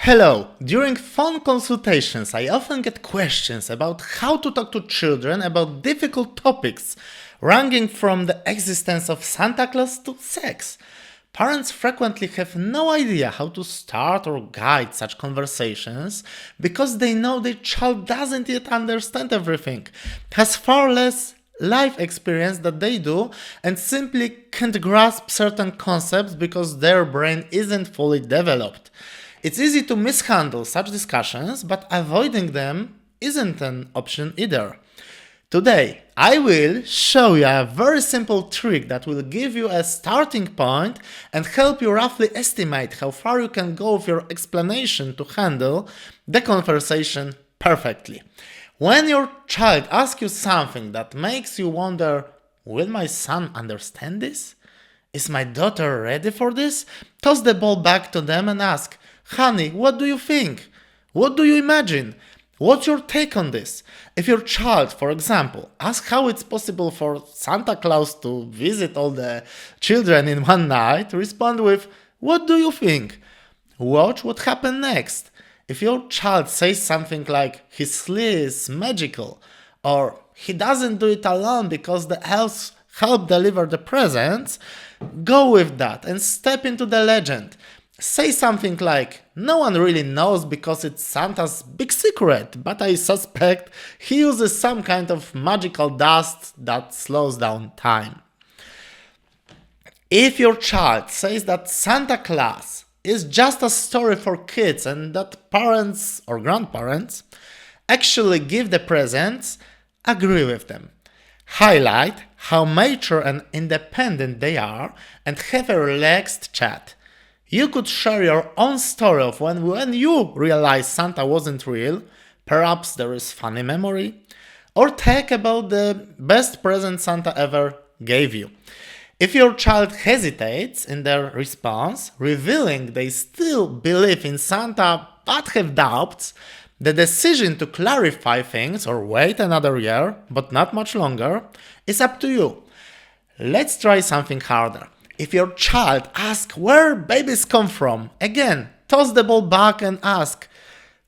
Hello! During phone consultations, I often get questions about how to talk to children about difficult topics, ranging from the existence of Santa Claus to sex. Parents frequently have no idea how to start or guide such conversations because they know their child doesn't yet understand everything, has far less life experience that they do, and simply can't grasp certain concepts because their brain isn't fully developed. It's easy to mishandle such discussions, but avoiding them isn't an option either. Today, I will show you a very simple trick that will give you a starting point and help you roughly estimate how far you can go with your explanation to handle the conversation perfectly. When your child asks you something that makes you wonder, will my son understand this? Is my daughter ready for this? Toss the ball back to them and ask, honey, what do you think? What do you imagine? What's your take on this? If your child, for example, asks how it's possible for Santa Claus to visit all the children in one night, respond with, what do you think? Watch what happens next. If your child says something like, his sleigh is magical, or he doesn't do it alone because the elves help deliver the presents, go with that and step into the legend. Say something like, no one really knows because it's Santa's big secret, but I suspect he uses some kind of magical dust that slows down time. If your child says that Santa Claus is just a story for kids and that parents or grandparents actually give the presents, agree with them. Highlight how mature and independent they are and have a relaxed chat. You could share your own story of when you realized Santa wasn't real, perhaps there is funny memory, or talk about the best present Santa ever gave you. If your child hesitates in their response, revealing they still believe in Santa but have doubts, the decision to clarify things or wait another year, but not much longer, is up to you. Let's try something harder. If your child asks where babies come from, again, toss the ball back and ask,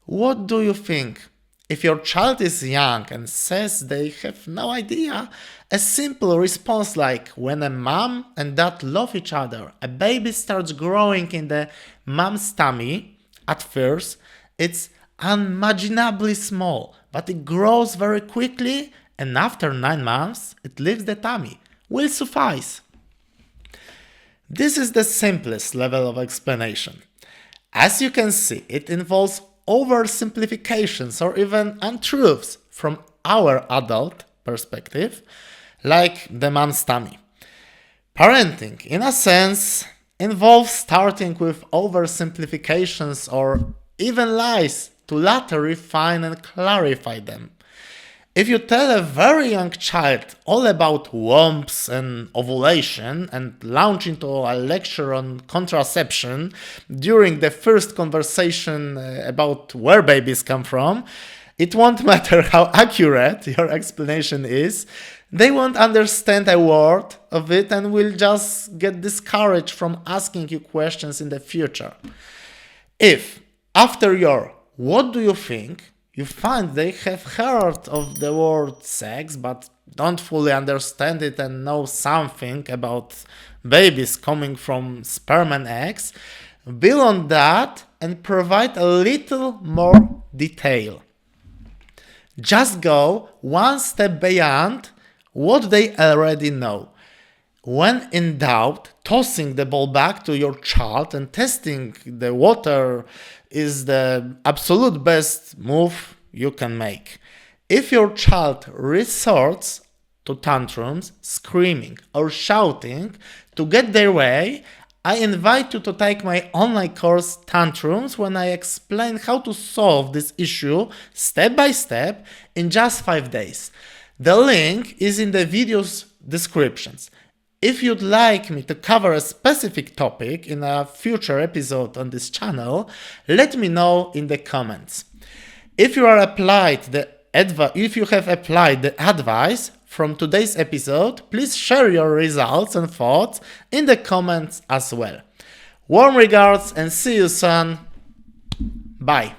what do you think? If your child is young and says they have no idea, a simple response like, when a mom and dad love each other, a baby starts growing in the mom's tummy. At first, it's unimaginably small, but it grows very quickly, and after 9 months, it leaves the tummy. Will suffice. This is the simplest level of explanation. As you can see, it involves oversimplifications or even untruths from our adult perspective, like the mom's tummy. Parenting, in a sense, involves starting with oversimplifications or even lies to later refine and clarify them. If you tell a very young child all about wombs and ovulation and launch into a lecture on contraception during the first conversation about where babies come from, it won't matter how accurate your explanation is. They won't understand a word of it and will just get discouraged from asking you questions in the future. If, after your "what do you think?" you find they have heard of the word sex but don't fully understand it and know something about babies coming from sperm and eggs, build on that and provide a little more detail. Just go one step beyond what they already know. When in doubt, tossing the ball back to your child and testing the water is the absolute best move you can make. If your child resorts to tantrums, screaming or shouting to get their way, I invite you to take my online course Tantrums, when I explain how to solve this issue step by step in just 5 days. The link is in the video's descriptions. If you'd like me to cover a specific topic in a future episode on this channel, let me know in the comments. If you have applied the advice from today's episode, please share your results and thoughts in the comments as well. Warm regards and see you soon. Bye.